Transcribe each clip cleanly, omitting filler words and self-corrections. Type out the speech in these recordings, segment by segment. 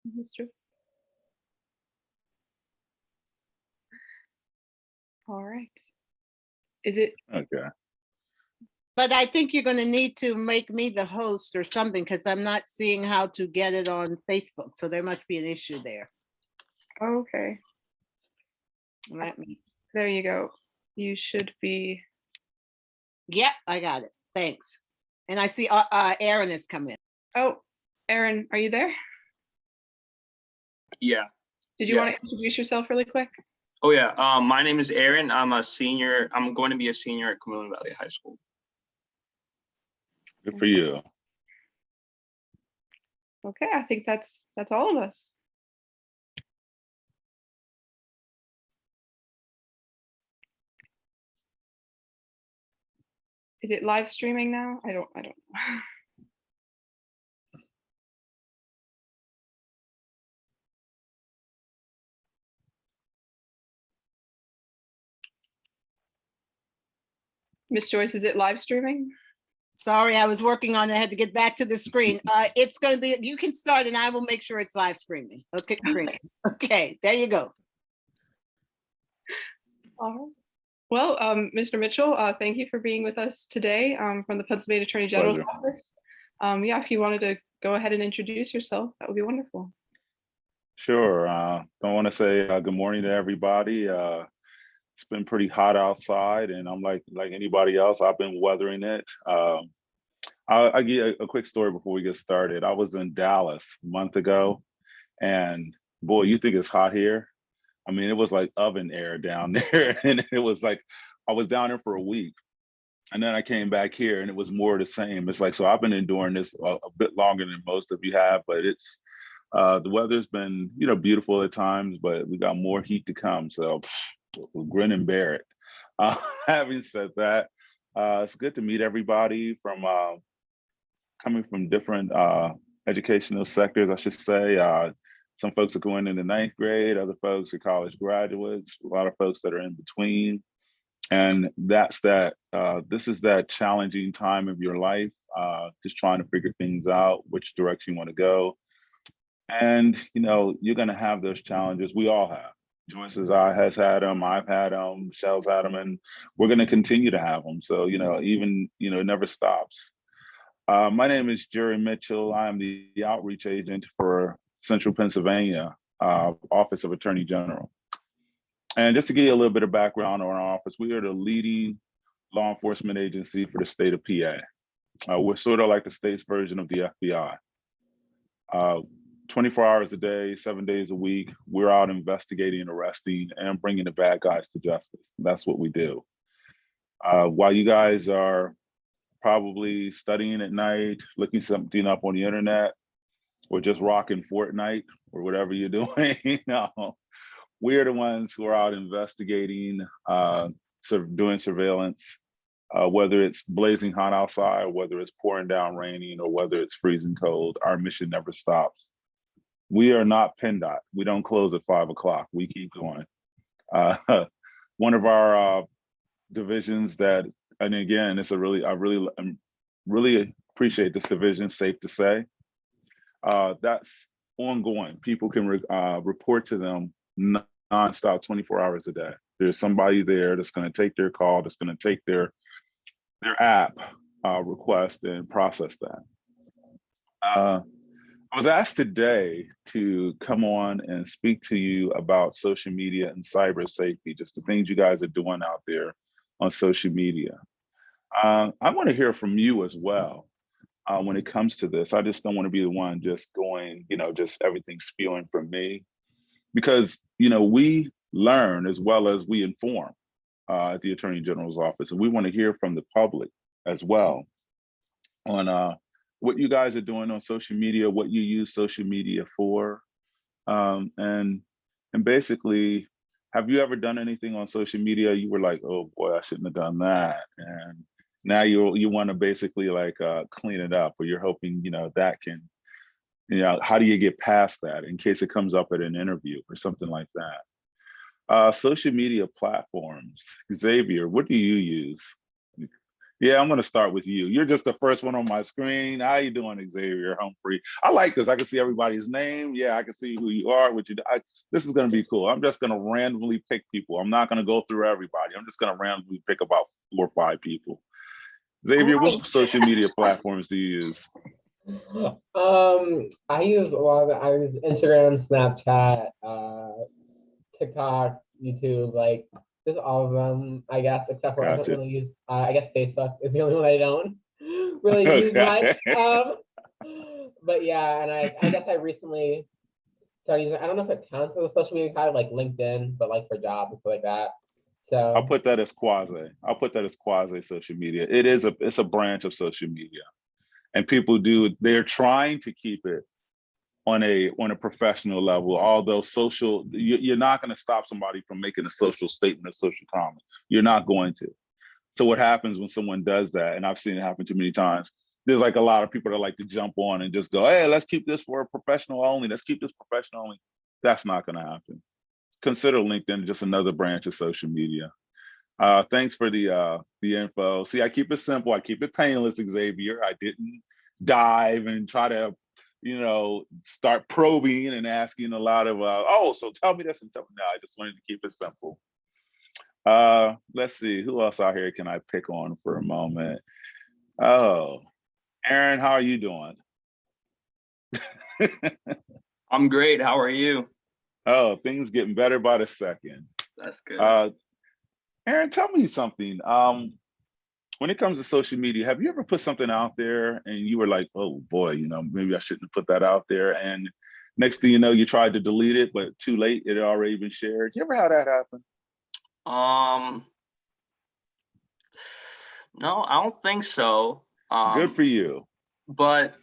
Mr. All right. Is it? Okay. But I think you're going to need to make me the host or something because I'm not seeing how to get it on Facebook. So there must be an issue there. Okay. Let me. There you go. You should be. Yep, I got it. Thanks. And I see Aaron has come in. Oh, Aaron, are you there? Yeah. Did you Yeah. want to introduce yourself really quick? Oh yeah. My name is Aaron. I'm a senior. I'm going to be a senior at Cumberland Valley High School. Good for you. Okay, I think that's all of us. Is it live streaming now? I don't know. Miss Joyce, is it live streaming? Sorry, I was working on it. I had to get back to the screen. It's going to be, you can start and I will make sure it's live streaming. Okay, great. Okay, there you go. All right. Well, Mr. Mitchell, thank you for being with us today from the Pennsylvania Attorney General's office. Yeah, if you wanted to go ahead and introduce yourself, that would be wonderful. Sure. I want to say good morning to everybody. It's been pretty hot outside, and I'm like anybody else, I've been weathering it. I'll give you a quick story before we get started. I was in Dallas a month ago, and boy, you think it's hot here? I mean, it was like oven air down there, and it was like I was down there for a week, and then I came back here, and it was more the same. It's like, so I've been enduring this a bit longer than most of you have, but it's the weather's been, beautiful at times, but we got more heat to come, so we'll grin and bear it. Having said that, it's good to meet everybody from coming from different educational sectors, I should say. Some folks are going into ninth grade, other folks are college graduates, a lot of folks that are in between. And this is that challenging time of your life, just trying to figure things out, which direction you want to go. And, you're going to have those challenges. We all have. Joyce has had them, I've had them, Michelle's had them, and we're going to continue to have them. So, even, it never stops. My name is Jerry Mitchell. I am the outreach agent for Central Pennsylvania Office of Attorney General. And just to give you a little bit of background on our office, we are the leading law enforcement agency for the state of PA. We're sort of like the state's version of the FBI. 24 hours a day, 7 days a week, we're out investigating, arresting, and bringing the bad guys to justice. That's what we do. While you guys are probably studying at night, looking something up on the internet, or just rocking Fortnite or whatever you're doing, we're the ones who are out investigating, doing surveillance, whether it's blazing hot outside, or whether it's pouring down raining, or whether it's freezing cold. Our mission never stops. We are not PennDOT. We don't close at 5 o'clock. We keep going. One of our divisions that, and again, I really appreciate this division, safe to say. That's ongoing. People can report to them nonstop, 24 hours a day. There's somebody there that's going to take their call, that's going to take their app request and process that. I was asked today to come on and speak to you about social media and cyber safety, just the things you guys are doing out there on social media. I want to hear from you as well. When it comes to this, I just don't want to be the one just going, just everything spewing from me, because, we learn as well as we inform at the Attorney General's office. And we want to hear from the public as well on what you guys are doing on social media, what you use social media for. And basically, have you ever done anything on social media you were like, oh boy, I shouldn't have done that? And now you want to basically clean it up, or you're hoping, that can, how do you get past that in case it comes up at an interview or something like that? Social media platforms. Xavier, what do you use? Yeah, I'm gonna start with you. You're just the first one on my screen. How you doing, Xavier Humphrey? I like this. I can see everybody's name. Yeah, I can see who you are, what you do. This is gonna be cool. I'm just gonna randomly pick people. I'm not gonna go through everybody. I'm just gonna randomly pick about 4 or 5 people. Xavier, what Great. social media platforms do you use? I use a lot of it. I use Instagram, Snapchat, TikTok, YouTube, like just all of them, I guess, except for I don't Gotcha. really use, I guess Facebook is the only one I don't really use much. Okay. But yeah, and I guess I recently started using, I don't know if it counts as a social media kind of like LinkedIn, but like for jobs and stuff like that. I'll So put that as quasi. I'll put that as quasi social media. It's a branch of social media. And people they're trying to keep it on a professional level, although you're not going to stop somebody from making a social statement, a social comment. You're not going to. So what happens when someone does that, and I've seen it happen too many times, there's like a lot of people that like to jump on and just go, hey, let's keep this for a professional only. Let's keep this professional only. That's not going to happen. Consider LinkedIn just another branch of social media. Thanks for the info. See, I keep it simple. I keep it painless, Xavier. I didn't dive and try to, start probing and asking a lot of, oh, so tell me this and tell me. No, I just wanted to keep it simple. Let's see, who else out here can I pick on for a moment? Oh, Aaron, how are you doing? I'm great. How are you? Oh, things getting better by the second. That's good. Aaron, tell me something. When it comes to social media, have you ever put something out there and you were like, oh boy, maybe I shouldn't have put that out there. And next thing you know, you tried to delete it, but too late, it had already been shared. You ever had that happen? No, I don't think so. Good for you. But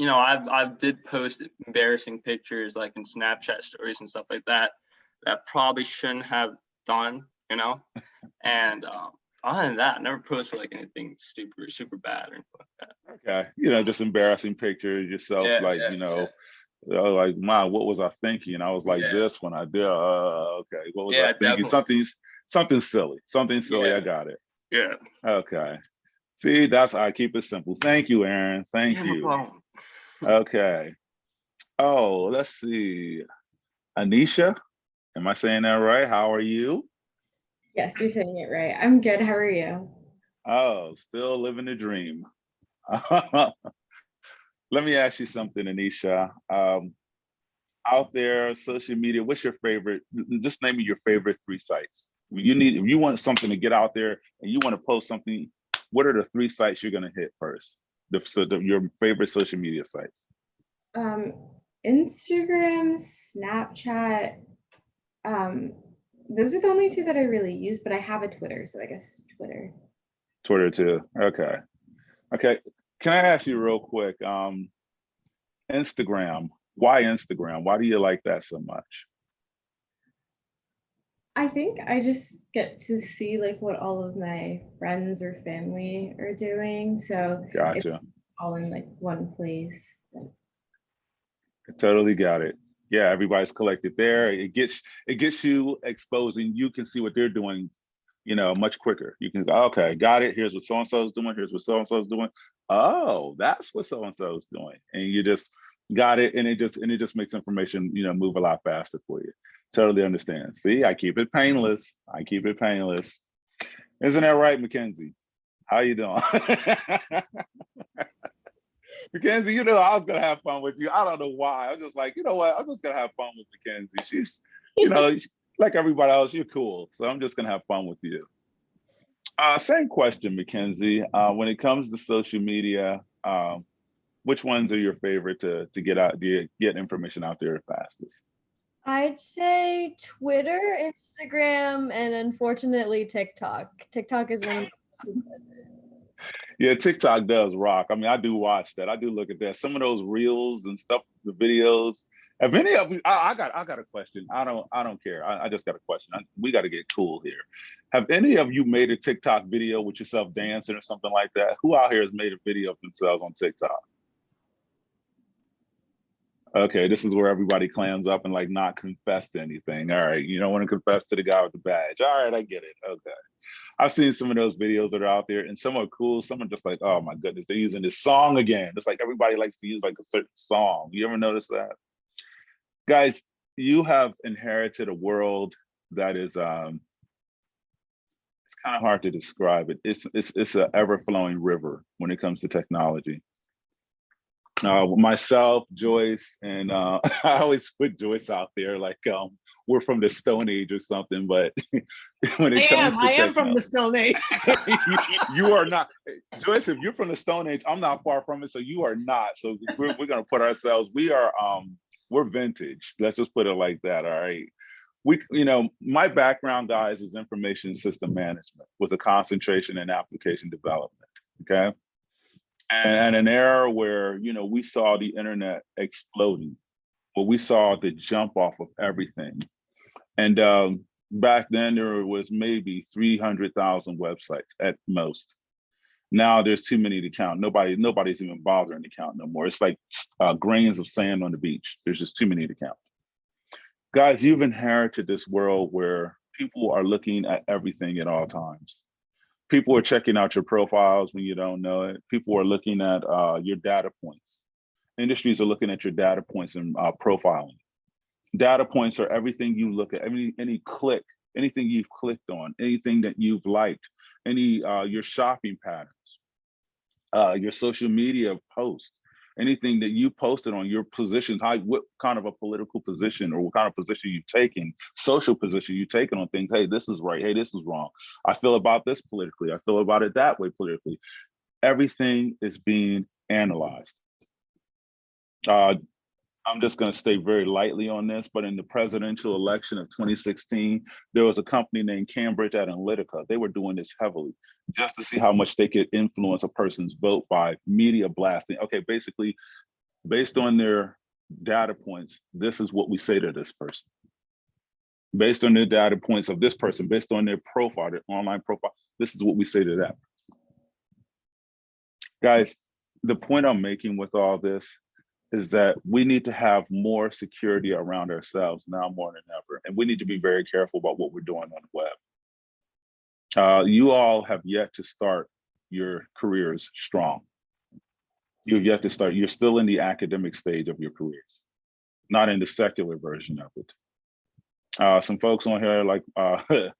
I've did post embarrassing pictures like in Snapchat stories and stuff like that probably shouldn't have done, and other than that, I never posted like anything super bad or anything like that. Okay, just embarrassing pictures yourself, like, man, what was I thinking? I was like this when I did. Okay, what was I thinking? Definitely. Something silly. Yeah. I got it. Yeah. Okay. See, I keep it simple. Thank you, Aaron. Thank you. No problem. Okay. Oh, let's see. Anisha, am I saying that right? How are you? Yes, you're saying it right. I'm good. How are you? Oh, still living the dream. Let me ask you something, Anisha. Out there, social media, what's your favorite? Just name me your favorite 3 sites. If you want something to get out there and you want to post something, what are the 3 sites you're going to hit first? Your favorite social media sites. Instagram, Snapchat. Those are the only 2 that I really use, but I have a Twitter, so I guess Twitter. Twitter too. Okay. Can I ask you real quick? Instagram. Why Instagram? Why do you like that so much? I think I just get to see like what all of my friends or family are doing. So Gotcha. it's all in like one place. I totally got it. Yeah, everybody's collected there. It gets you exposed and you can see what they're doing, much quicker. You can go, okay, got it. Here's what so-and-so is doing. Here's what so-and-so is doing. Oh, that's what so-and-so is doing. And you just got it. And it just makes information, move a lot faster for you. Totally understand. See, I keep it painless. Isn't that right, Mackenzie? How you doing? Mackenzie, I was gonna have fun with you. I don't know why. I'm just like, you know what? I'm just gonna have fun with Mackenzie. She's, like everybody else, you're cool. So I'm just gonna have fun with you. Same question, Mackenzie. When it comes to social media, which ones are your favorite to get information out there the fastest? I'd say Twitter, Instagram, and unfortunately TikTok. TikTok is one of Yeah, TikTok does rock. I mean, I do watch that. I do look at that. Some of those reels and stuff, the videos. Have any of you? I got a question. I don't care. I just got a question. We got to get cool here. Have any of you made a TikTok video with yourself dancing or something like that? Who out here has made a video of themselves on TikTok? Okay, this is where everybody clams up and like not confess to anything. All right, you don't want to confess to the guy with the badge. All right, I get it. Okay. I've seen some of those videos that are out there, and some are cool. Some are just like, oh my goodness, they're using this song again. It's like everybody likes to use like a certain song. You ever notice that? Guys, you have inherited a world that is it's kind of hard to describe it. It's an ever-flowing river when it comes to technology. Myself, Joyce, and I always put Joyce out there like we're from the Stone Age or something, but when it comes to I am from the Stone Age. you are not. Joyce, if you're from the Stone Age, I'm not far from it, so you are not. So we're gonna put ourselves, we're vintage. Let's just put it like that, all right? My background, guys, is information system management with a concentration in application development, okay? And an era where, we saw the internet exploding, where we saw the jump off of everything. And back then there was maybe 300,000 websites at most. Now there's too many to count. Nobody's even bothering to count no more. It's like grains of sand on the beach. There's just too many to count. Guys, you've inherited this world where people are looking at everything at all times. People are checking out your profiles when you don't know it. People are looking at your data points. Industries are looking at your data points and profiling. Data points are everything you look at, any click, anything you've clicked on, anything that you've liked, your shopping patterns, your social media posts, anything that you posted on your positions, what kind of a political position or what kind of position you've taken, social position you've taken on things. Hey, this is right. Hey, this is wrong. I feel about this politically. I feel about it that way politically. Everything is being analyzed. I'm just going to stay very lightly on this, but in the presidential election of 2016, there was a company named Cambridge Analytica. They were doing this heavily just to see how much they could influence a person's vote by media blasting. Okay, basically, based on their data points, this is what we say to this person. Based on the data points of this person, based on their profile, their online profile, this is what we say to that. Guys, the point I'm making with all this is that we need to have more security around ourselves now more than ever. And we need to be very careful about what we're doing on the web. You all have yet to start your careers strong. You've yet to start, you're still in the academic stage of your careers, not in the secular version of it. Some folks on here, like a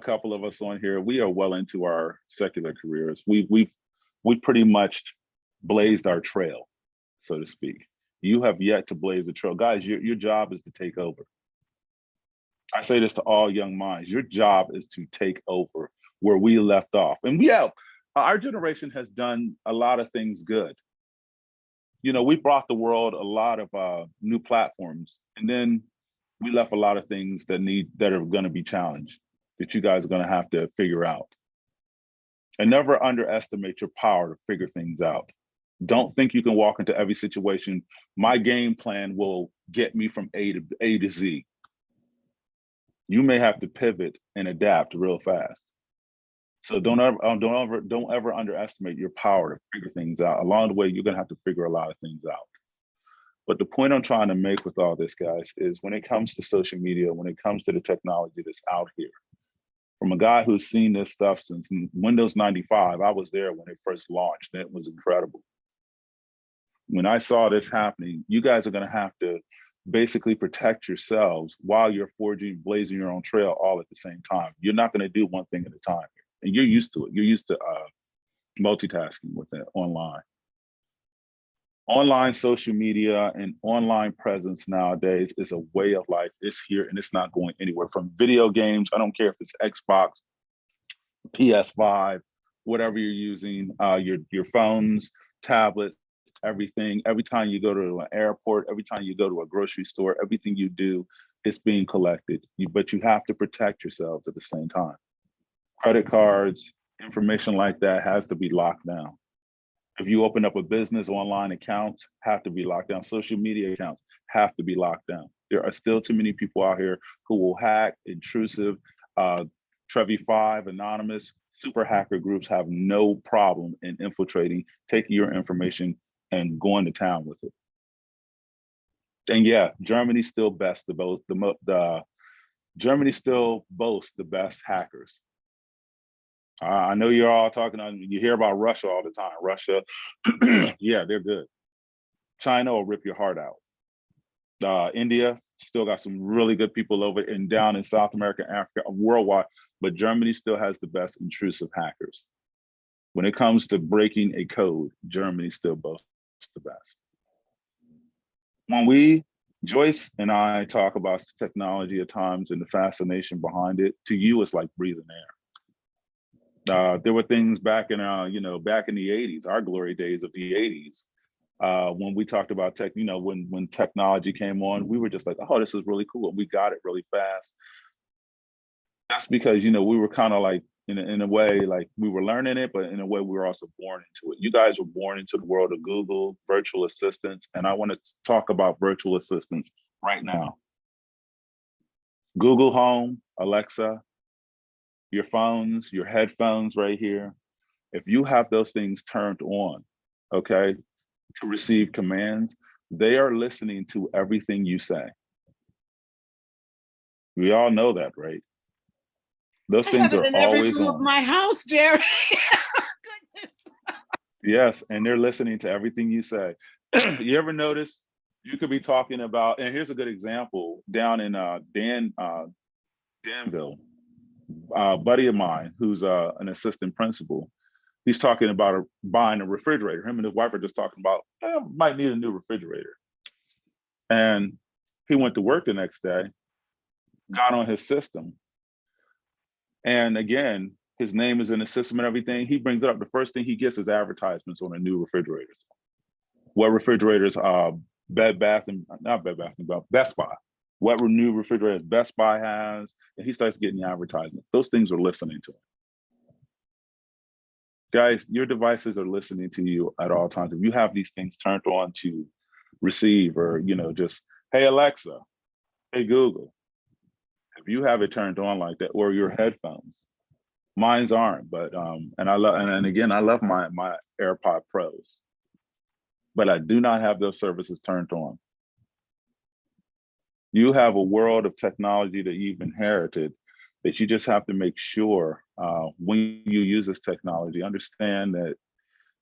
couple of us on here, we are well into our secular careers. We've pretty much blazed our trail, so to speak. You have yet to blaze a trail. Guys, your job is to take over. I say this to all young minds. Your job is to take over where we left off. And our generation has done a lot of things good. We brought the world a lot of new platforms, and then we left a lot of things that are going to be challenged, that you guys are going to have to figure out. And never underestimate your power to figure things out. Don't think you can walk into every situation. My game plan will get me from A to Z. You may have to pivot and adapt real fast. So don't ever underestimate your power to figure things out. Along the way, you're gonna have to figure a lot of things out. But the point I'm trying to make with all this, guys, is when it comes to social media, when it comes to the technology that's out here, from a guy who's seen this stuff since Windows 95, I was there when it first launched, and it was incredible. When I saw this happening, you guys are going to have to basically protect yourselves while you're blazing your own trail all at the same time. You're not going to do one thing at a time. And you're used to it. You're used to multitasking with it online. Online social media and online presence nowadays is a way of life. It's here and it's not going anywhere. From video games, I don't care if it's Xbox, PS5, whatever you're using, your phones, tablets, everything. Every time you go to an airport, every time you go to a grocery store, everything you do is being collected. But you have to protect yourselves at the same time. Credit cards, information like that has to be locked down. If you open up a business, online accounts have to be locked down. Social media accounts have to be locked down. There are still too many people out here who will hack, intrusive, Trevi5, anonymous, super hacker groups have no problem in infiltrating, taking your information and going to town with it. And yeah, Germany still boasts the best hackers. I know you're all talking on, you hear about Russia all the time. Russia, yeah, they're good. China will rip your heart out. India still got some really good people over and down in South America, Africa, worldwide, but Germany still has the best intrusive hackers. When it comes to breaking a code, Germany still boasts the best. When Joyce and I talk about technology at times and the fascination behind it, to you, it's like breathing air. There were things back in, back in the 80s, our glory days of the 80s, when we talked about tech, when technology came on, we were just like, oh, this is really cool. And we got it really fast. That's because, we were kind of like, in a way, like we were learning it, but in a way we were also born into it. You guys were born into the world of Google, virtual assistants, and I want to talk about virtual assistants right now. Google Home, Alexa, your phones, your headphones right here. If you have those things turned on, okay, to receive commands, they are listening to everything you say. We all know that, right? Those things are in every always room of on. my house, Jerry. Goodness. Yes, and they're listening to everything you say. You ever notice you could be talking about, and here's a good example, down in Danville, a buddy of mine who's an assistant principal, he's talking about buying a refrigerator. Him and his wife are just talking about, might need a new refrigerator. And he went to work the next day, got on his system. And again, his name is in the system and everything. He brings it up. The first thing he gets is advertisements on the new refrigerators. What refrigerators, Bed Bath and Best Buy. What new refrigerators Best Buy has, and he starts getting the advertisement. Those things are listening to him. Guys, your devices are listening to you at all times. If you have these things turned on to receive, or just, hey Alexa, hey Google, if you have it turned on like that, or your headphones, mine's aren't, but and I love, and again, I love my AirPod Pros, but I do not have those services turned on. You have a world of technology that you've inherited that you just have to make sure when you use this technology, understand that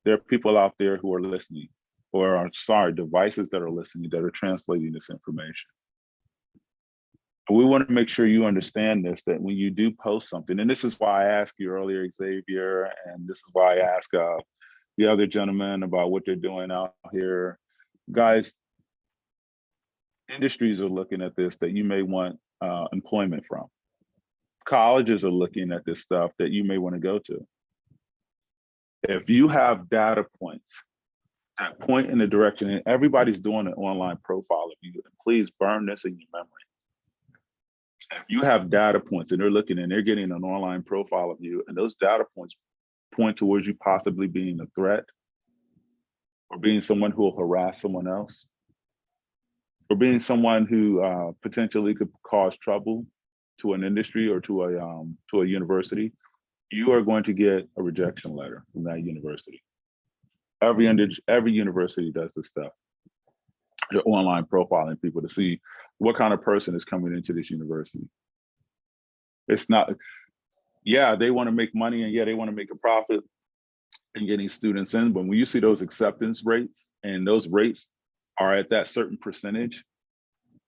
there are people out there who are listening, or devices that are listening, that are translating this information. We want to make sure you understand this, that when you do post something, and this is why I asked you earlier, Xavier, and this is why I asked the other gentleman about what they're doing out here. Guys, industries are looking at this that you may want employment from. Colleges are looking at this stuff that you may want to go to. If you have data points that point in the direction, and everybody's doing an online profile of you, please burn this in your memory. If you have data points and they're looking and they're getting an online profile of you, and those data points point towards you possibly being a threat, or being someone who will harass someone else, or being someone who potentially could cause trouble to an industry or to a university, you are going to get a rejection letter from that university. Every university does this stuff. They're online profiling people to see what kind of person is coming into this university. It's not, yeah, they want to make money, and yeah, they want to make a profit in getting students in, but when you see those acceptance rates, and those rates are at that certain percentage,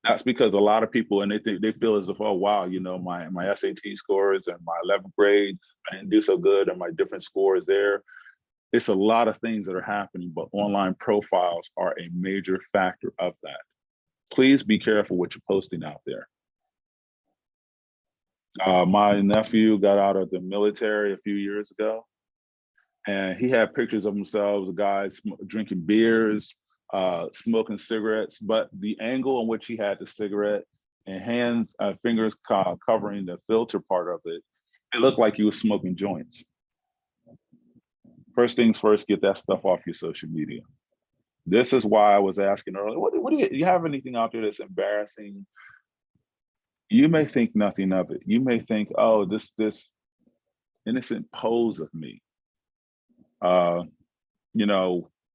that's because a lot of people, and they feel as if, oh wow, my SAT scores and my 11th grade, I didn't do so good, and my different scores there. It's a lot of things that are happening, but online profiles are a major factor of that. Please be careful what you're posting out there. My nephew got out of the military a few years ago, and he had pictures of themselves, guys drinking beers, smoking cigarettes, but the angle in which he had the cigarette and fingers covering the filter part of it, it looked like he was smoking joints. First things first, get that stuff off your social media. This is why I was asking earlier, what do you have anything out there that's embarrassing? You may think nothing of it. You may think, oh, this innocent pose of me.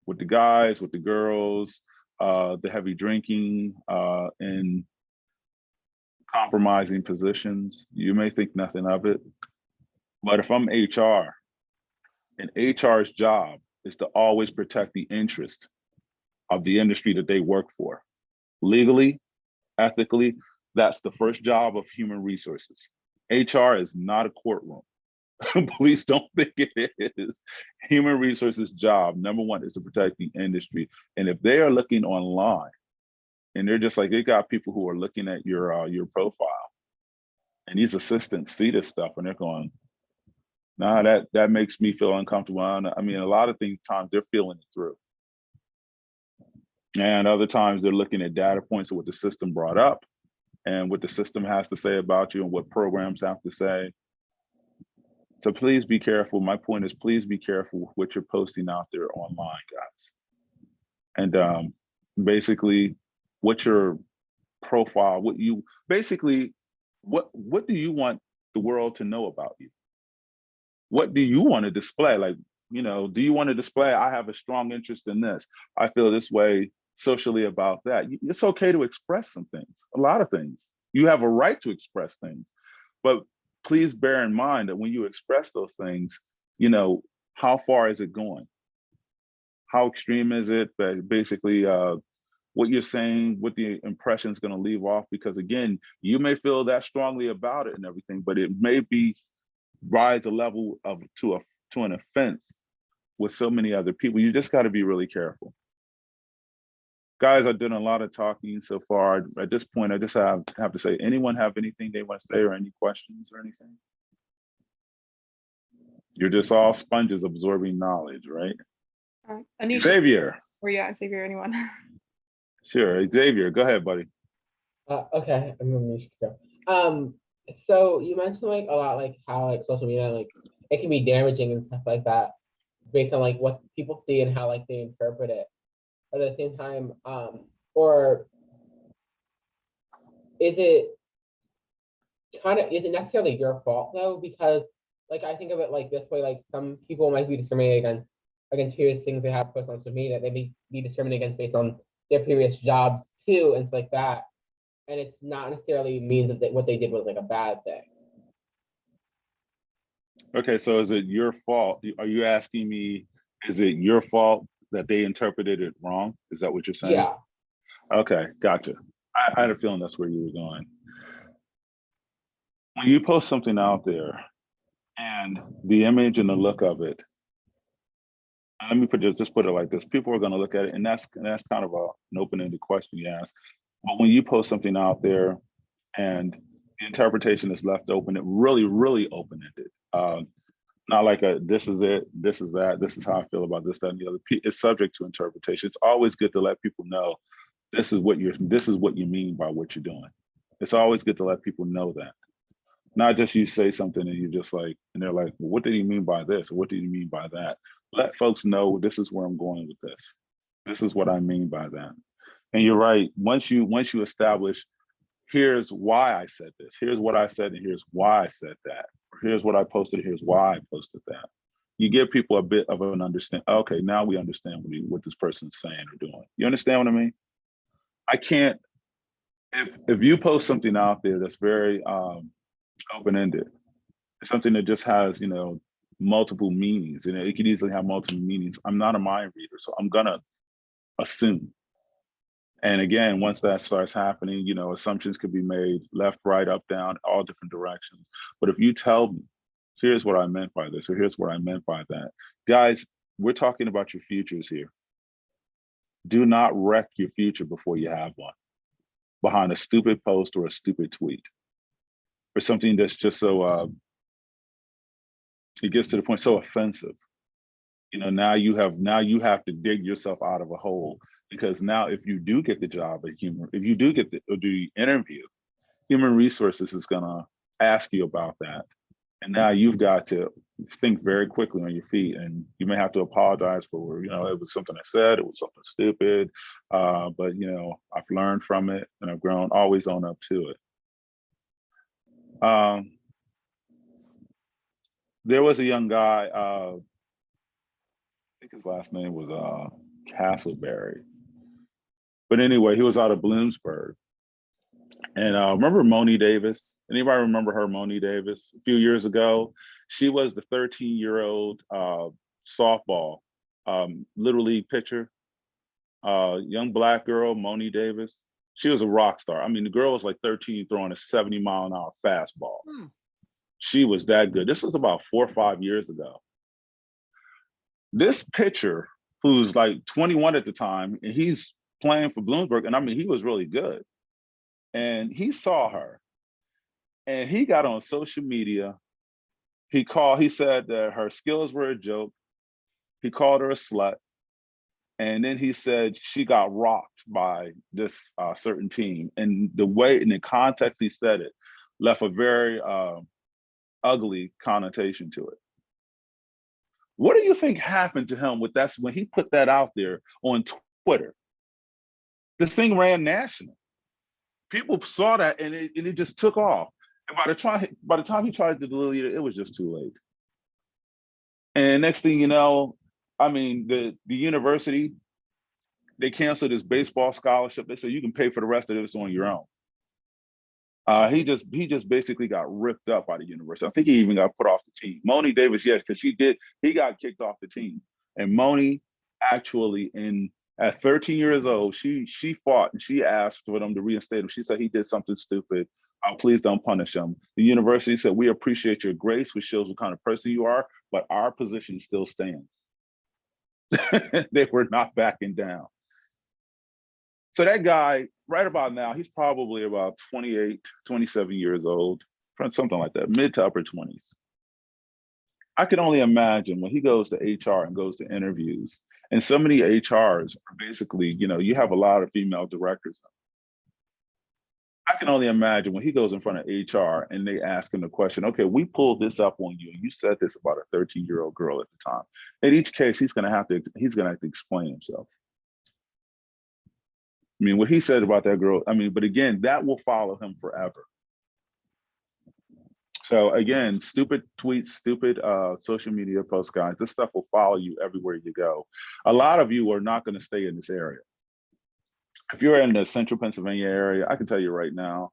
With the guys, with the girls, the heavy drinking, and compromising positions. You may think nothing of it. But if I'm HR, and HR's job is to always protect the interest of the industry that they work for. Legally, ethically, that's the first job of human resources. HR is not a courtroom. Please don't think it is. Human resources job, number one, is to protect the industry. And if they are looking online and they're just like, they got people who are looking at your profile, and these assistants see this stuff and they're going, nah, that makes me feel uncomfortable. I mean, a lot of times they're feeling it through. And other times they're looking at data points of what the system brought up and what the system has to say about you and what programs have to say. So please be careful. My point is, please be careful with what you're posting out there online, guys. And basically, what your profile, what do you want the world to know about you? What do you want to display? Like, do you want to display, I have a strong interest in this. I feel this way socially about that. It's okay to express some things, a lot of things. You have a right to express things, but please bear in mind that when you express those things, how far is it going? How extreme is it? But basically, what you're saying, what the impression is going to leave off, because again, you may feel that strongly about it and everything, but it may be rise a level of to an offense with so many other people. You just got to be really careful. Guys, I've done a lot of talking so far. At this point, I just have to say, anyone have anything they want to say or any questions or anything? You're just all sponges absorbing knowledge, right? Anisha, Xavier. or yeah, Xavier, anyone? Sure, Xavier, go ahead, buddy. Okay, I'm gonna use go. So you mentioned like a lot like how like social media like it can be damaging and stuff like that based on like what people see and how like they interpret it. But at the same time, or is it necessarily your fault though? Because like I think of it like this way, like some people might be discriminated against previous things they have posted on social media. They may be discriminated against based on their previous jobs too, and stuff like that. And it's not necessarily means that what they did was like a bad thing. Okay, so is it your fault? Are you asking me, is it your fault that they interpreted it wrong? Is that what you're saying? Yeah. Okay, gotcha. I had a feeling that's where you were going. When you post something out there and the image and the look of it, let me just put it like this: people are going to look at it, and that's kind of an open-ended question you ask. But when you post something out there and the interpretation is left open, it really open-ended. Not like this is it, this is that, this is how I feel about this, that, and the other. It's subject to interpretation. It's always good to let people know this is what you mean by what you're doing. It's always good to let people know that. Not just you say something and you're just like, and they're like, well, what did he mean by this? Or what did he mean by that? Let folks know this is where I'm going with this. This is what I mean by that. And you're right. Once you establish, here's why I said this, here's what I said, and here's why I said that. Or here's what I posted, here's why I posted that. You give people a bit of an understanding. Okay, now we understand what this person's saying or doing. You understand what I mean? I can't, if you post something out there that's very open-ended, something that just has, multiple meanings, and it could easily have multiple meanings. I'm not a mind reader, so I'm gonna assume. And again, once that starts happening, assumptions could be made left, right, up, down, all different directions. But if you tell me, here's what I meant by this, or here's what I meant by that. Guys, we're talking about your futures here. Do not wreck your future before you have one, behind a stupid post or a stupid tweet, or something that's just so, it gets to the point so offensive. Now you have to dig yourself out of a hole, because now if you do get the job at if you do get the interview, human resources is gonna ask you about that. And now you've got to think very quickly on your feet, and you may have to apologize for, it was something I said, it was something stupid, but I've learned from it and I've grown, always own up to it. There was a young guy, I think his last name was Castleberry. But anyway, he was out of Bloomsburg. And remember Moni Davis? Anybody remember her, Moni Davis? A few years ago, She was the 13-year-old softball Little League pitcher, young Black girl, Moni Davis. She was a rock star. I mean, the girl was like 13 throwing a 70-mile-an-hour fastball. She was that good. This was about 4 or 5 years ago. This pitcher, who's like 21 at the time, and he's playing for Bloomsburg, and I mean, he was really good. And he saw her, and he got on social media. He said that her skills were a joke. He called her a slut. And then he said she got rocked by this certain team. And the way, in the context he said it, left a very ugly connotation to it. What do you think happened to him with that when he put that out there on Twitter? The thing ran national. People saw that and it just took off. And by the time he tried to delete it, it was just too late. And next thing you know, I mean, the university, they canceled his baseball scholarship. They said you can pay for the rest of this on your own. He just basically got ripped up by the university. I think he even got put off the team. Moni Davis, yes, because he got kicked off the team. And Moni actually, at 13 years old, she fought and she asked for them to reinstate him. She said he did something stupid. Please don't punish him. The university said, we appreciate your grace, which shows what kind of person you are, but our position still stands. They were not backing down. So that guy, right about now, he's probably about 28, 27 years old, something like that, mid to upper 20s. I can only imagine when he goes to HR and goes to interviews, and so many HRs are basically, you have a lot of female directors. I can only imagine when he goes in front of HR and they ask him the question, okay, we pulled this up on you, and you said this about a 13-year-old girl at the time. In each case, he's gonna have to explain himself. I mean, what he said about that girl, but again, that will follow him forever. So again, stupid tweets, stupid social media posts, guys, this stuff will follow you everywhere you go. A lot of you are not gonna stay in this area. If you're in the central Pennsylvania area, I can tell you right now,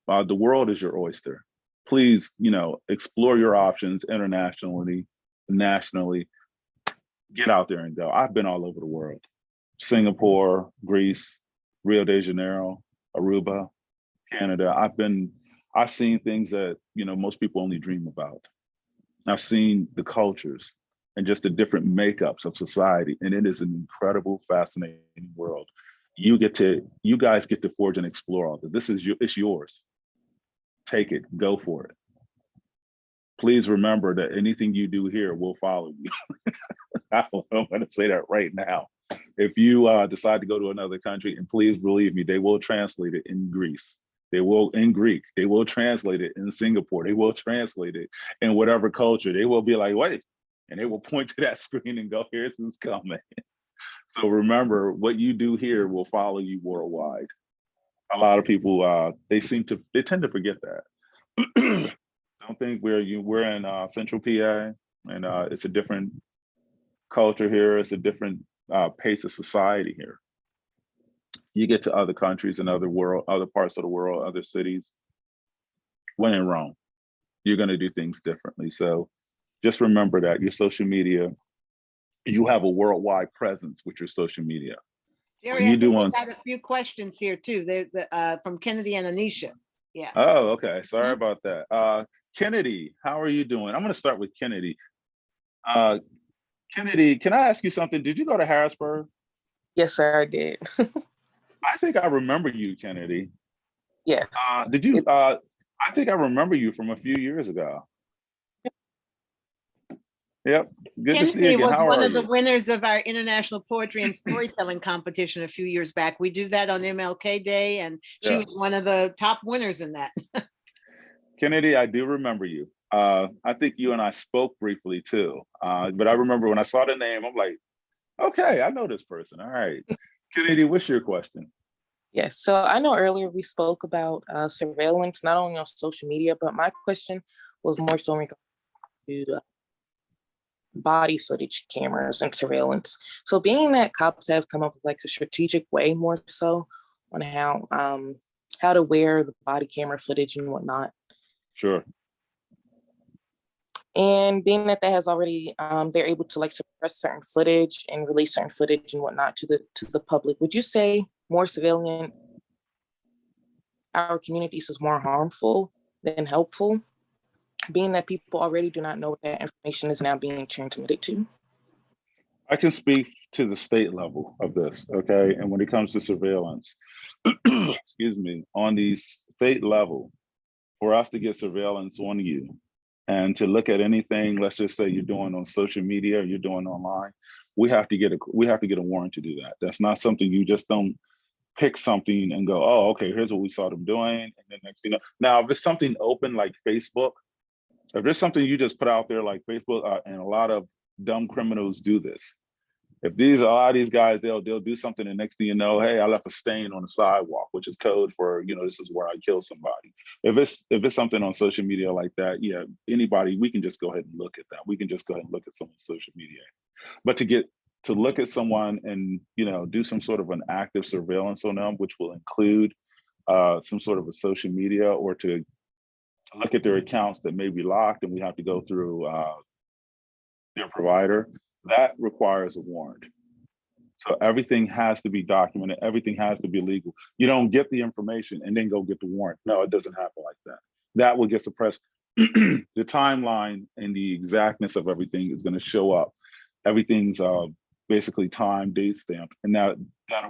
the world is your oyster. Please, explore your options internationally, nationally, get out there and go. I've been all over the world. Singapore, Greece, Rio de Janeiro, Aruba, Canada. I've seen things that, most people only dream about. I've seen the cultures and just the different makeups of society. And it is an incredible, fascinating world. You guys get to forge and explore all this. It's yours. Take it, go for it. Please remember that anything you do here will follow you. I'm going to say that right now. If you decide to go to another country, and please believe me, they will translate it in Greece. They will in Greek. They will translate it in Singapore. They will translate it in whatever culture. They will be like, wait, and they will point to that screen and go, here's who's coming. So remember, what you do here will follow you worldwide. A lot of people, they tend to forget that. Don't think we're in Central PA, and it's a different culture here. It's a different pace of society here. You get to other countries and other parts of the world, other cities. When in Rome, you're going to do things differently. So just remember that your social media, you have a worldwide presence with your social media. Jerry, I think we got a few questions here too. They're from Kennedy and Anisha. Yeah. Oh, okay. Sorry about that. Kennedy, how are you doing? I'm going to start with Kennedy. Kennedy, can I ask you something? Did you go to Harrisburg? Yes, sir, I did. I think I remember you, Kennedy. Yes. Did you? I think I remember you from a few years ago. Yep. Good to see you Kennedy again. was How one are of the you? winners of our International Poetry and Storytelling Competition a few years back. We do that on MLK Day, and she was one of the top winners in that. Kennedy, I do remember you. I think you and I spoke briefly too. But I remember when I saw the name, I'm like, okay, I know this person. All right. Kennedy, what's your question? Yes, so I know earlier we spoke about surveillance, not only on social media, but my question was more so in regard to body footage cameras and surveillance. So being that cops have come up with like a strategic way more so on how to wear the body camera footage and whatnot. Sure. And being that has already, they're able to like suppress certain footage and release certain footage and whatnot to the public. Would you say more surveillance our communities is more harmful than helpful? Being that people already do not know what that information is now being transmitted to. I can speak to the state level of this, okay? And when it comes to surveillance, excuse me, on the state level, for us to get surveillance on you and to look at anything, let's just say you're doing on social media, or you're doing online, we have to get a warrant to do that. That's not something you just don't pick something and go, oh, okay, here's what we saw them doing. And then next thing you know, now if it's something open like Facebook, if there's something you just put out there like Facebook, and a lot of dumb criminals do this. If a lot of these guys, they'll do something, and next thing you know, hey, I left a stain on the sidewalk, which is code for, this is where I killed somebody. If it's something on social media like that, yeah, anybody, we can just go ahead and look at that. We can just go ahead and look at someone's social media. But to look at someone and do some sort of an active surveillance on them, which will include some sort of a social media, or to look at their accounts that may be locked and we have to go through their provider, that requires a warrant. So everything has to be documented. Everything has to be legal. You don't get the information and then go get the warrant. No, it doesn't happen like that. That will get suppressed. The timeline and the exactness of everything is going to show up. Everything's basically time, date stamped, and that'll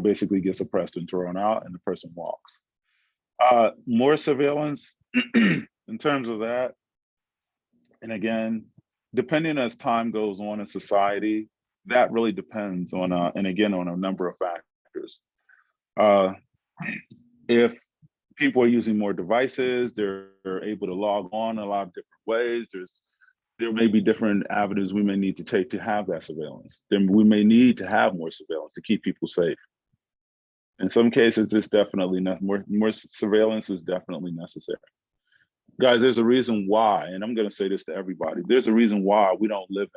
basically get suppressed and thrown out, and the person walks. More surveillance in terms of that. And again, depending as time goes on in society, that really depends on, and again, on a number of factors. If people are using more devices, they're able to log on in a lot of different ways. There may be different avenues we may need to take to have that surveillance. Then we may need to have more surveillance to keep people safe. In some cases, it's definitely more surveillance is definitely necessary. Guys, there's a reason why, and I'm going to say this to everybody, there's a reason why we don't live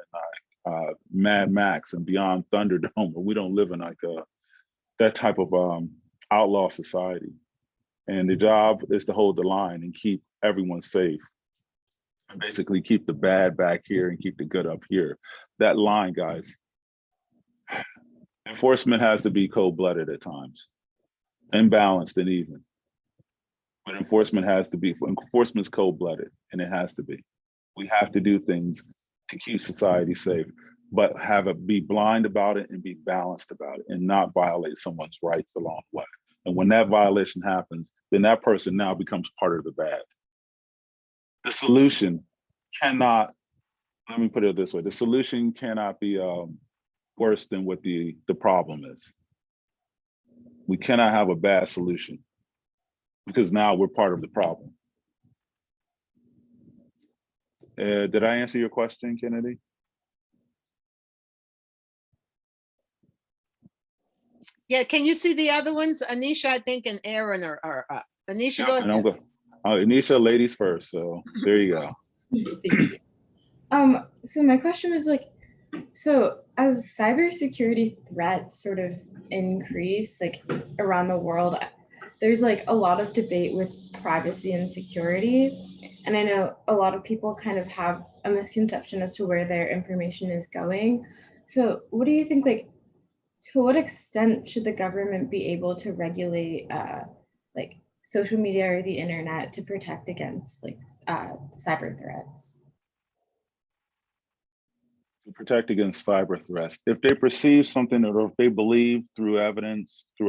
in Mad Max and Beyond Thunderdome, or we don't live in that type of outlaw society. And the job is to hold the line and keep everyone safe, and basically keep the bad back here and keep the good up here. That line, guys, enforcement has to be cold-blooded at times, imbalanced and even. But enforcement's cold-blooded, and it has to be. We have to do things to keep society safe, but have it be blind about it and be balanced about it, and not violate someone's rights along the way. And when that violation happens, then that person now becomes part of the bad. The solution cannot, let me put it this way, the solution cannot be worse than what the problem is. We cannot have a bad solution, because now we're part of the problem. Did I answer your question, Kennedy? Yeah, can you see the other ones? Anisha, I think, and Aaron are up. Anisha, Yep, go and ahead. Anisha, ladies first, so there you go. So my question was like, so as cybersecurity threats sort of increase like around the world, there's like a lot of debate with privacy and security. And I know a lot of people kind of have a misconception as to where their information is going. So what do you think, like, to what extent should the government be able to regulate like social media or the internet to protect against like cyber threats? To protect against cyber threats. If they perceive something, or if they believe through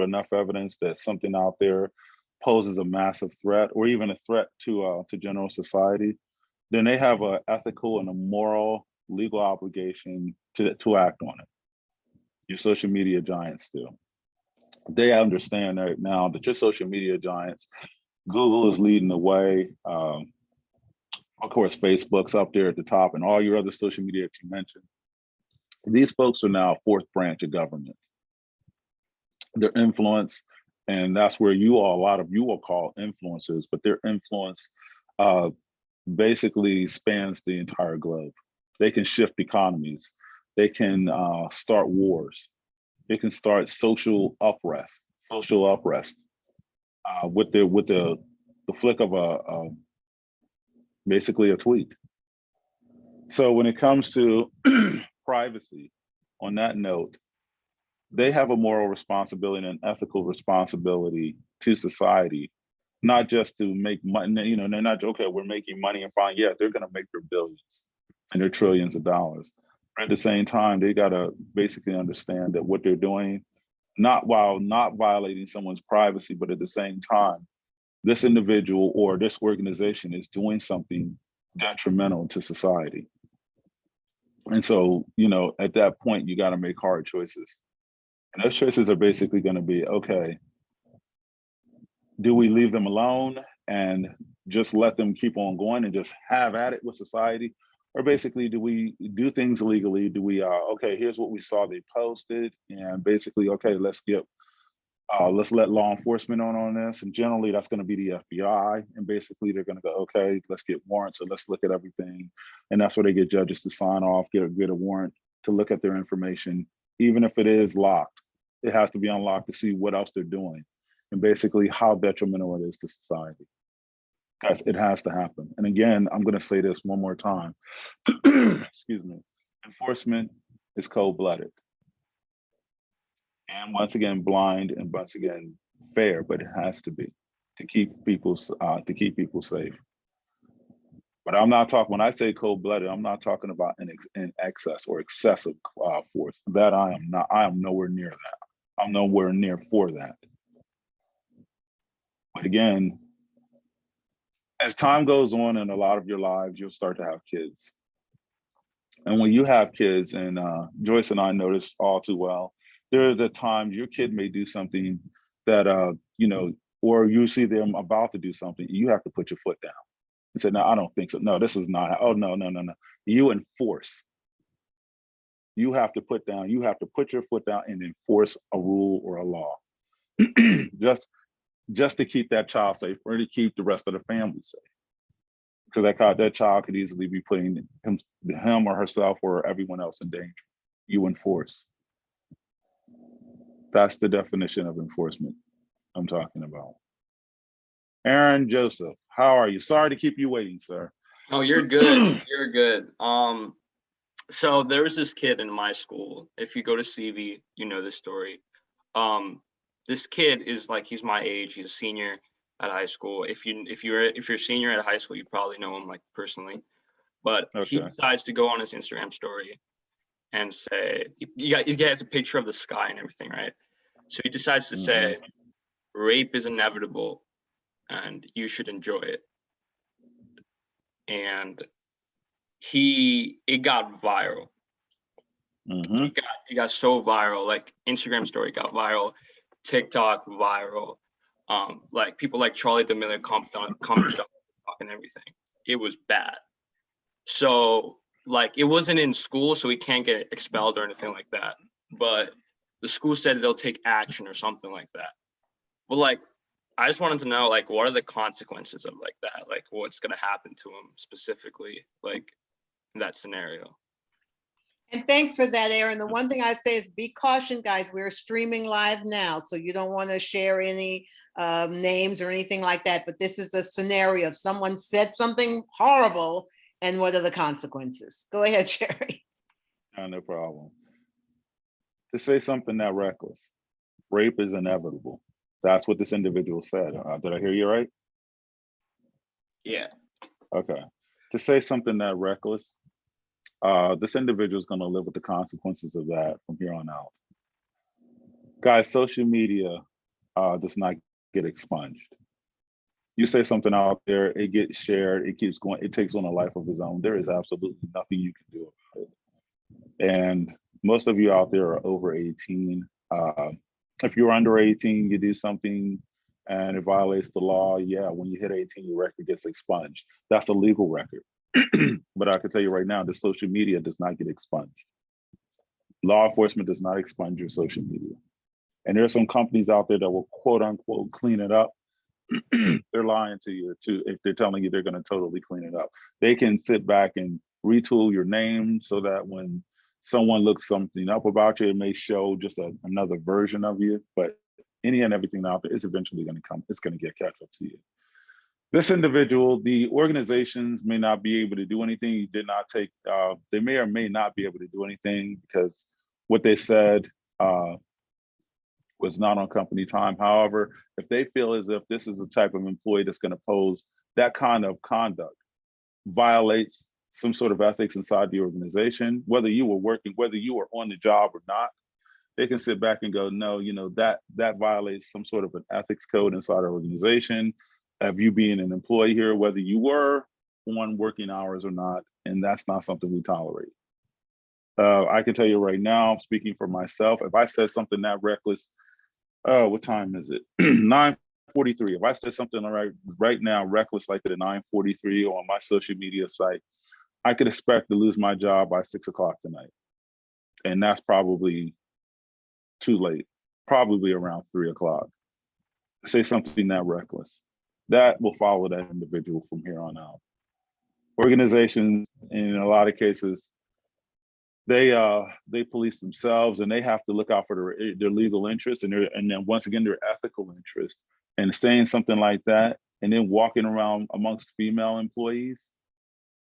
enough evidence that something out there poses a massive threat, or even a threat to general society, then they have an ethical and a moral, legal obligation to act on it. Your social media giants do. They understand right now that your social media giants, Google is leading the way. Of course, Facebook's up there at the top, and all your other social media that you mentioned. These folks are now fourth branch of government. Their influence, and that's where a lot of you will call influencers, but their influence basically spans the entire globe. They can shift economies. They can start wars. They can start social unrest with the flick of basically a tweet. So when it comes to privacy, on that note, they have a moral responsibility and an ethical responsibility to society, not just to make money. You know, they're not, okay, we're making money and fine. Yeah, they're going to make their billions and their trillions of dollars. But at the same time, they got to basically understand that what they're doing, not while not violating someone's privacy, but at the same time, this individual or this organization is doing something detrimental to society. And so, you know, at that point, you got to make hard choices. And those choices are basically going to be, okay, do we leave them alone and just let them keep on going and just have at it with society? Or basically, do we do things legally? Do we, okay, here's what we saw they posted, and basically, okay, let's let law enforcement on this. And generally that's going to be the FBI. And basically they're going to go, okay, let's get warrants. So let's look at everything. And that's where they get judges to sign off, get a warrant to look at their information. Even if it is locked, it has to be unlocked to see what else they're doing and basically how detrimental it is to society. Guys, it has to happen. And again, I'm going to say this one more time. Excuse me. Enforcement is cold-blooded. And once again, blind, and once again, fair, but it has to be to keep people safe. But I'm not talking, when I say cold-blooded, I'm not talking about in excess or excessive force. That I am not. I am nowhere near that. I'm nowhere near for that. But again, as time goes on in a lot of your lives, you'll start to have kids. And when you have kids, and Joyce and I noticed all too well, there are the times your kid may do something that, you know, or you see them about to do something, you have to put your foot down and say, no, I don't think so. No, this is not, oh, no. You enforce. You have to put your foot down and enforce a rule or a law. just to keep that child safe or to keep the rest of the family safe. Because that child could easily be putting him or herself or everyone else in danger. You enforce. That's the definition of enforcement I'm talking about. Aaron Joseph, how are you? Sorry to keep you waiting, sir. Oh, you're good. You're good. So there was this kid in my school. If you go to CV, you know this story. This kid is like, he's my age. He's a senior at high school. If you're a senior at high school, you probably know him like personally. But okay. He decides to go on his Instagram story and say, he has a picture of the sky and everything, right? So he decides to say, rape is inevitable and you should enjoy it. And it got viral. It got so viral, like Instagram story got viral, TikTok viral. Like people like Charlie D'Amelio commented on TikTok and everything. It was bad. So like it wasn't in school, so he can't get expelled or anything like that. But the school said they'll take action or something like that. But like, I just wanted to know, like, what are the consequences of like that? Like, what's gonna happen to him specifically, like in that scenario? And thanks for that, Aaron. The one thing I say is be caution, guys. We're streaming live now, so you don't want to share any names or anything like that. But this is a scenario. If someone said something horrible, and what are the consequences? Go ahead, Sherry. No problem. To say something that reckless, rape is inevitable. That's what this individual said. Did I hear you right? Yeah. Okay. To say something that reckless, this individual is going to live with the consequences of that from here on out. Guys, social media does not get expunged. You say something out there, it gets shared, it keeps going, it takes on a life of its own. There is absolutely nothing you can do about it. And most of you out there are over 18. If you're under 18, you do something and it violates the law, yeah, when you hit 18, your record gets expunged. That's a legal record. But I can tell you right now, the social media does not get expunged. Law enforcement does not expunge your social media. And there are some companies out there that will quote unquote clean it up. They're lying to you too if they're telling you they're going to totally clean it up. They can sit back and retool your name so that when someone looks something up about you, it may show just another version of you, but any and everything out there is eventually going to come, it's going to get catch up to you. This individual, the organizations may not be able to do anything. He did not take, they may or may not be able to do anything because what they said was not on company time. However, if they feel as if this is the type of employee that's going to pose that kind of conduct, violates some sort of ethics inside the organization, whether you were working, whether you were on the job or not, they can sit back and go, no, you know, that violates some sort of an ethics code inside our organization of you being an employee here, whether you were on working hours or not, and that's not something we tolerate. I can tell you right now, speaking for myself, if I said something that reckless, what time is it? 9:43. If I said something right now reckless like at 9:43 on my social media site, I could expect to lose my job by 6 o'clock tonight. And that's probably too late, probably around 3 o'clock. Say something that reckless. That will follow that individual from here on out. Organizations, in a lot of cases, they police themselves and they have to look out for their legal interests and then once again their ethical interests. And saying something like that and then walking around amongst female employees,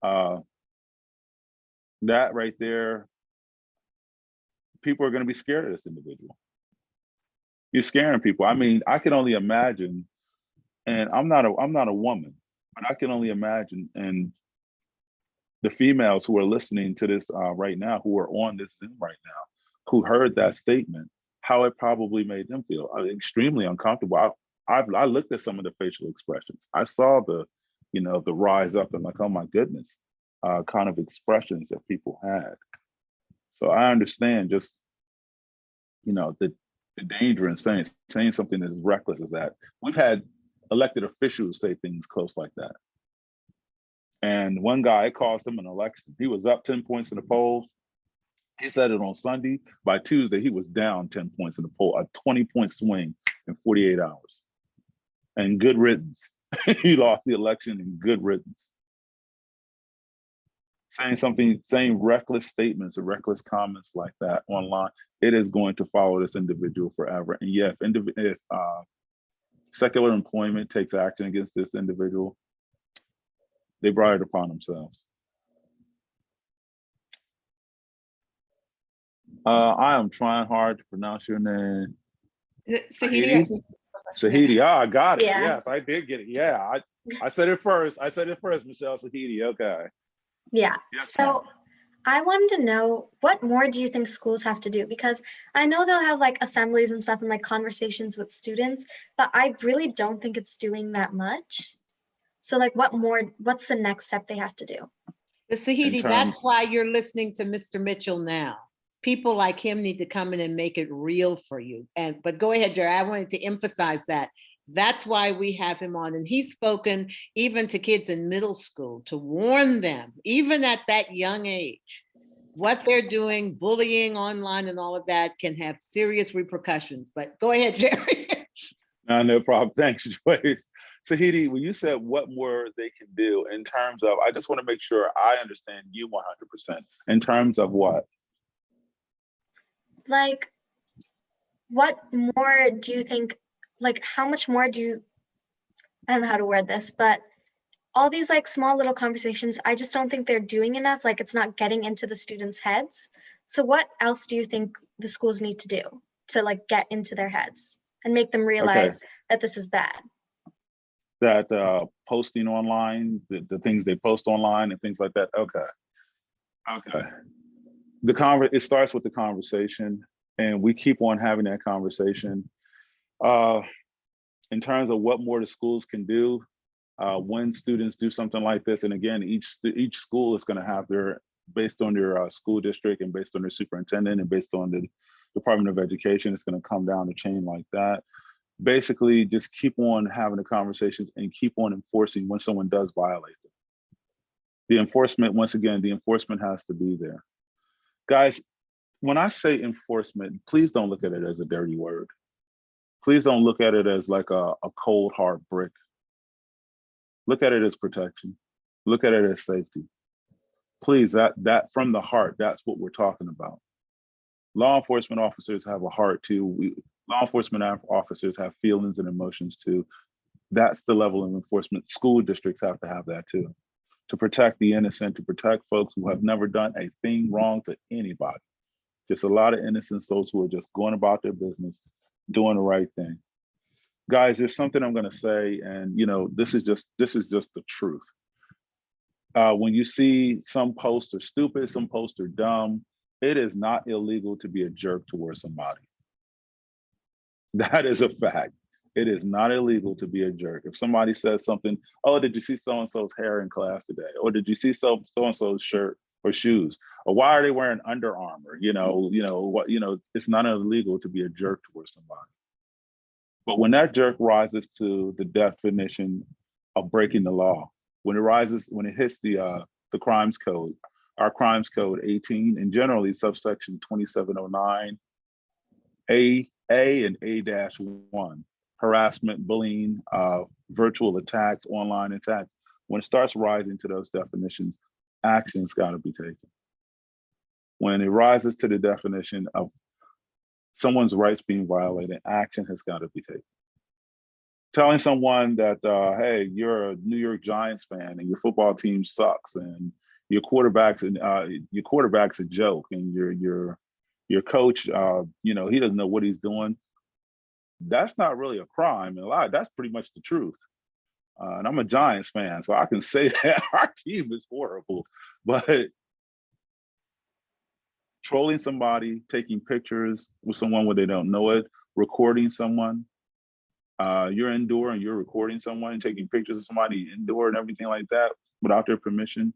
that right there, people are going to be scared of this individual. You're scaring people. I mean, I can only imagine, and I'm not a woman, but I can only imagine, and the females who are listening to this right now, who are on this Zoom right now, who heard that statement, how it probably made them feel extremely uncomfortable. I looked at some of the facial expressions. I saw the rise up and like, oh my goodness, kind of expressions that people had. So I understand just, the danger in saying something as reckless as that. We've had elected officials say things close like that. And one guy, it cost him an election. He was up 10 points in the polls. He said it on Sunday. By Tuesday, he was down 10 points in the poll, a 20-point swing in 48 hours. And good riddance. He lost the election in good riddance. Saying reckless statements or reckless comments like that online, it is going to follow this individual forever. And yeah, if secular employment takes action against this individual, they brought it upon themselves. I am trying hard to pronounce your name. Is it Sahidi? Sahidi. Oh, I got it. Yeah. Yes, I did get it. Yeah, I said it first. Michelle Sahidi. Okay. Yeah. Yes, So I wanted to know, what more do you think schools have to do? Because I know they'll have like assemblies and stuff and like conversations with students, but I really don't think it's doing that much. So like what's the next step they have to do? Sahidi, In that's terms- why you're listening to Mr. Mitchell now. People like him need to come in and make it real for you. But go ahead, Jerry. I wanted to emphasize that. That's why we have him on. And he's spoken even to kids in middle school to warn them, even at that young age, what they're doing, bullying online and all of that can have serious repercussions. But go ahead, Jerry. No problem. Thanks, Joyce. Sahidi, when you said what more they can do in terms of, I just want to make sure I understand you 100%. In terms of what? Like, what more do you think, like how much more I don't know how to word this, but all these like small little conversations, I just don't think they're doing enough. Like it's not getting into the students' heads. So what else do you think the schools need to do to like get into their heads and make them realize that this is bad? That posting online, the things they post online and things like that. Okay. It starts with the conversation, and we keep on having that conversation. In terms of what more the schools can do, when students do something like this, and again, each school is going to have based on their school district and based on their superintendent and based on the Department of Education, it's going to come down the chain like that. Basically, just keep on having the conversations and keep on enforcing when someone does violate them. The enforcement, once again, the enforcement has to be there. Guys, when I say enforcement, please don't look at it as a dirty word. Please don't look at it as like a cold, hard brick. Look at it as protection. Look at it as safety. Please, that from the heart, that's what we're talking about. Law enforcement officers have a heart too. Law enforcement officers have feelings and emotions too. That's the level of enforcement school districts have to have that too, to protect the innocent, to protect folks who have never done a thing wrong to anybody. Just a lot of innocent souls who are just going about their business, doing the right thing. Guys, there's something I'm going to say, and this is just the truth. When you see some posts are stupid, some posts are dumb, it is not illegal to be a jerk towards somebody. That is a fact. It is not illegal to be a jerk. If somebody says something, oh, did you see so-and-so's hair in class today? Or did you see so-and-so's shirt or shoes? Or why are they wearing Under Armour? It's not illegal to be a jerk towards somebody. But when that jerk rises to the definition of breaking the law, when it hits the crimes code, our crimes code 18, and generally subsection 2709, A and A-1, harassment, bullying, virtual attacks, online attacks. When it starts rising to those definitions, action's got to be taken. When it rises to the definition of someone's rights being violated, action has got to be taken. Telling someone that, hey, you're a New York Giants fan and your football team sucks and your quarterback's a joke and your coach, he doesn't know what he's doing. That's not really a crime. And that's pretty much the truth. And I'm a Giants fan, so I can say that our team is horrible. But trolling somebody, taking pictures with someone where they don't know it, recording someone, you're indoor and you're recording someone, taking pictures of somebody indoor and everything like that without their permission.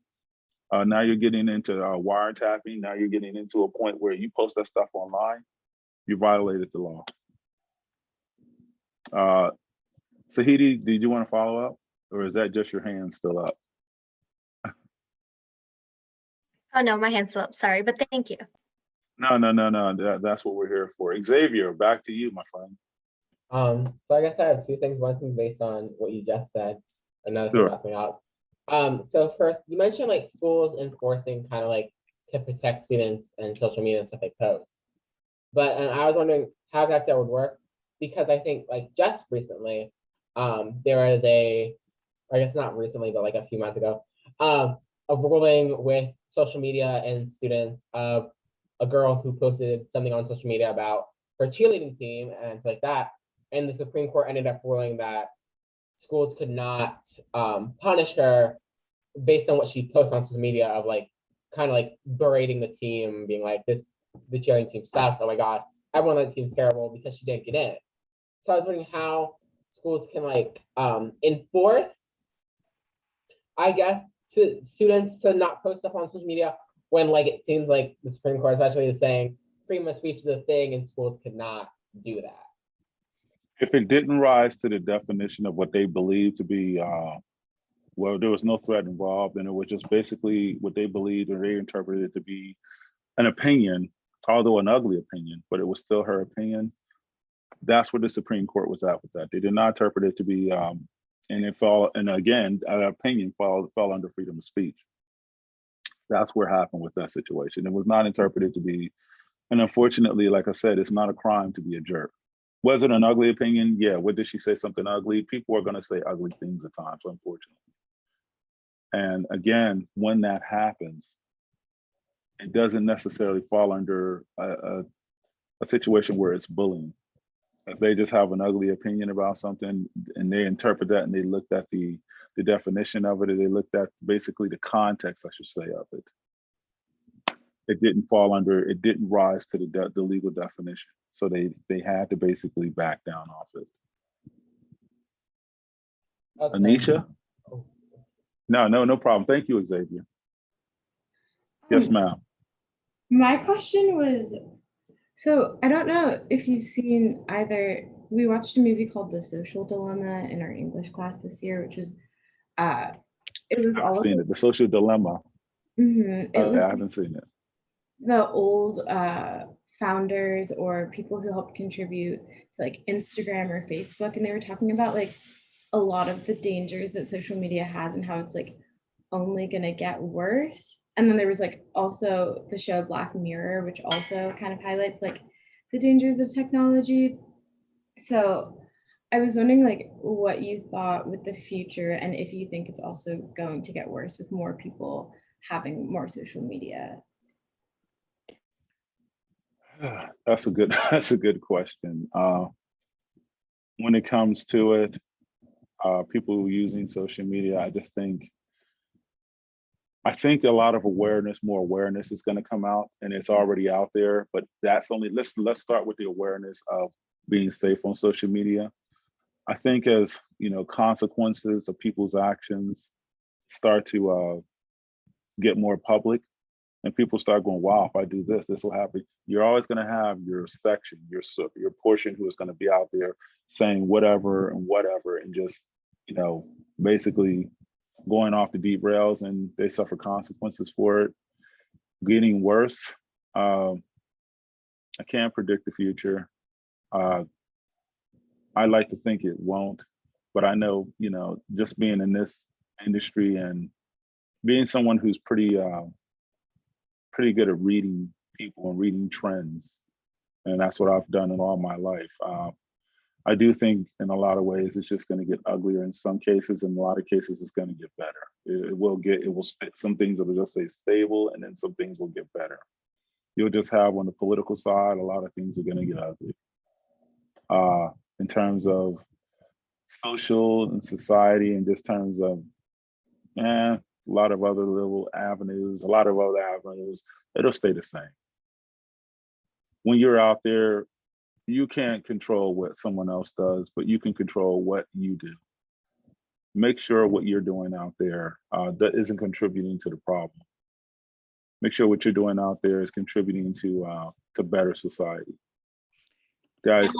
Now you're getting into wiretapping. Now you're getting into a point where you post that stuff online, you violated the law. Sahidi, did you want to follow up, or is that just your hand still up? Oh no, my hand's still up, sorry, but thank you. No. That's what we're here for. Xavier, back to you, my friend. So I guess I have two things. One thing based on what you just said, another thing about something else. So first, you mentioned like schools enforcing kind of like to protect students and social media and stuff like posts. And I was wondering how that would work, because I think like just recently, there was I guess not recently, but like a few months ago, a ruling with social media and students of a girl who posted something on social media about her cheerleading team and stuff like that. And the Supreme Court ended up ruling that schools could not punish her based on what she posts on social media of like kind of like berating the team, being like, the cheerleading team sucks. Oh my God, everyone on the team's terrible because she didn't get in. So I was wondering how schools can like enforce, I guess, to students to not post stuff on social media when like it seems like the Supreme Court especially is saying freedom of speech is a thing and schools cannot do that. If it didn't rise to the definition of what they believe to be, well, there was no threat involved, and it was just basically what they believed or they interpreted it to be an opinion, although an ugly opinion, but it was still her opinion. That's where the Supreme Court was at with that. They did not interpret it to be, and again, an opinion fell under freedom of speech. That's what happened with that situation. It was not interpreted to be, and unfortunately, like I said, it's not a crime to be a jerk. Was it an ugly opinion? Yeah. What did she say? Something ugly? People are going to say ugly things at times, unfortunately. And again, when that happens, it doesn't necessarily fall under a situation where it's bullying. If they just have an ugly opinion about something and they interpret that and they looked at the definition of it, or they looked at basically the context, I should say, of it, it didn't rise to the legal definition. So they had to basically back down off it. Okay. Anisha? No problem. Thank you, Xavier. Yes, ma'am. My question was, so I don't know if you've seen either, we watched a movie called The Social Dilemma in our English class this year, which was, it was all seen it, The Social Dilemma. Mm-hmm. I haven't seen it. The old founders or people who helped contribute to like Instagram or Facebook, and they were talking about like a lot of the dangers that social media has and how it's like only gonna get worse. And then there was like also the show Black Mirror, which also kind of highlights like the dangers of technology. So I was wondering like what you thought with the future and if you think it's also going to get worse with more people having more social media. That's a good that's a good question. When it comes to it, people using social media, I think a lot of awareness, more awareness is going to come out, and it's already out there. But that's only let's start with the awareness of being safe on social media. I think as consequences of people's actions start to get more public, and people start going, "Wow, if I do this, this will happen." You're always going to have your section, your portion who is going to be out there saying whatever and whatever, and just basically going off the deep rails, and they suffer consequences for it. Getting worse. I can't predict the future. I like to think it won't, but I know, just being in this industry and being someone who's pretty good at reading people and reading trends, and that's what I've done in all my life. I do think in a lot of ways it's just going to get uglier in some cases. In a lot of cases, it's going to get better. Some things will just stay stable, and then some things will get better. You'll just have on the political side, a lot of things are going to get ugly. In terms of social and society, and just terms of a lot of other avenues, it'll stay the same. When you're out there, you can't control what someone else does, but you can control what you do. Make sure what you're doing out there that isn't contributing to the problem. Make sure what you're doing out there is contributing to better society. Guys,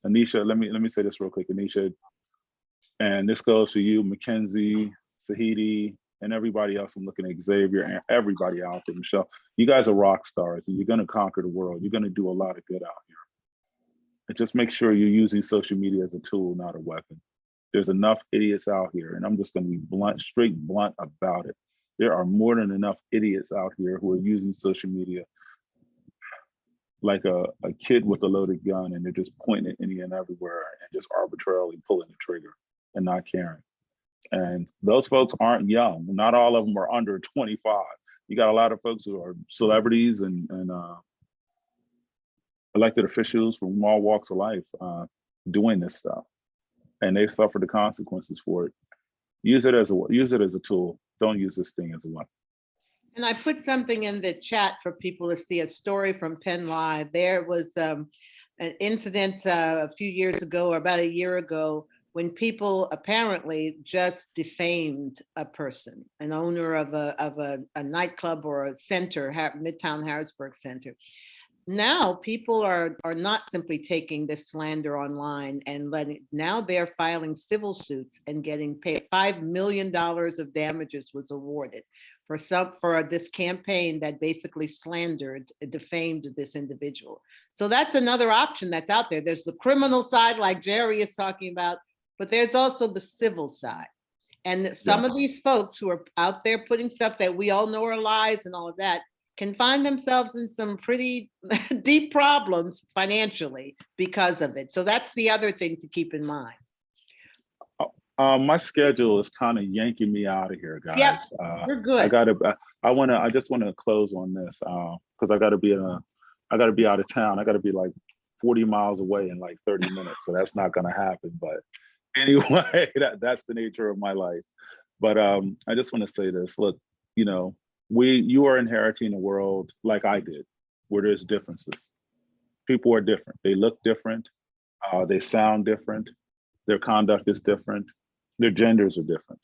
Anisha, let me say this real quick, Anisha, and this goes for you, Mackenzie, Sahidi, and everybody else. I'm looking at Xavier and everybody out there, Michelle. You guys are rock stars, and you're going to conquer the world. You're going to do a lot of good out here. And just make sure you're using social media as a tool, not a weapon. There's enough idiots out here, and I'm just going to be straight blunt about it. There are more than enough idiots out here who are using social media like a kid with a loaded gun, and they're just pointing it any and everywhere and just arbitrarily pulling the trigger and not caring. And those folks aren't young. Not all of them are under 25. You got a lot of folks who are celebrities and elected officials from all walks of life doing this stuff, and they've suffered the consequences for it. Use it as a tool. Don't use this thing as a weapon. And I put something in the chat for people to see, a story from Penn Live. There was an incident a few years ago, or about a year ago, when people apparently just defamed a person, an owner of a nightclub or a center, Midtown Harrisburg Center. Now people are not simply taking this slander online and now they're filing civil suits and getting paid. $5 million of damages was awarded for this campaign that basically defamed this individual. So that's another option that's out there. There's the criminal side, like Jerry is talking about, but there's also the civil side. And some of these folks who are out there putting stuff that we all know are lies and all of that can find themselves in some pretty deep problems financially because of it. So that's the other thing to keep in mind. My schedule is kind of yanking me out of here, guys. Yep, we're good. I just want to close on this because I got to be out of town. I got to be like 40 miles away in like 30 minutes. So that's not going to happen. But anyway, that's the nature of my life. But I just want to say this. Look, you are inheriting a world like I did, where there's differences. People are different. They look different. They sound different. Their conduct is different. Their genders are different.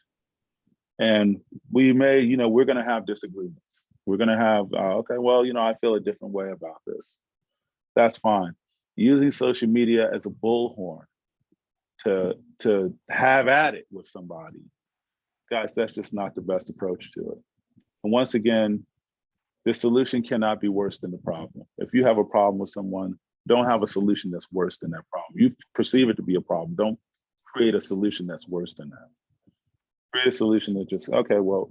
And we may, we're going to have disagreements. We're going to have, okay, well, I feel a different way about this. That's fine. Using social media as a bullhorn to have at it with somebody, guys, that's just not the best approach to it. And once again, the solution cannot be worse than the problem. If you have a problem with someone, don't have a solution that's worse than that problem. You perceive it to be a problem. Don't create a solution that's worse than that. Create a solution that just, okay, well,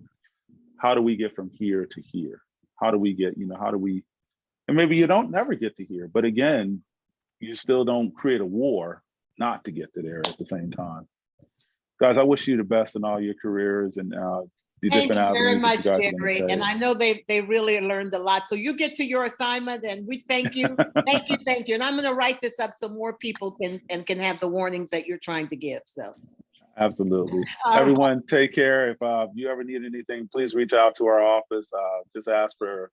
how do we get from here to here? How do we get, and maybe you don't never get to here, but again, you still don't create a war not to get to there at the same time. Guys, I wish you the best in all your careers and the Thank different you very avenues that much, you guys are going Jerry. to And take. I know they really learned a lot. So you get to your assignment and we thank you. Thank you, thank you. And I'm going to write this up so more people can have the warnings that you're trying to give. So. Absolutely. All right. Everyone, take care. If you ever need anything, please reach out to our office. Just ask for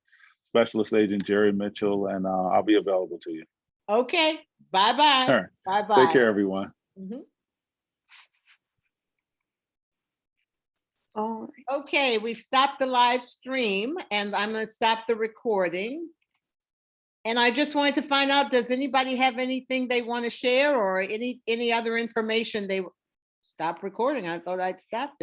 Specialist Agent Jerry Mitchell, and I'll be available to you. Okay. Bye-bye. All right. Bye-bye. Take care, everyone. Mhm. All right. Okay, we've stopped the live stream and I'm going to stop the recording. And I just wanted to find out, does anybody have anything they want to share or any other information they stop recording? I thought I'd stopped it.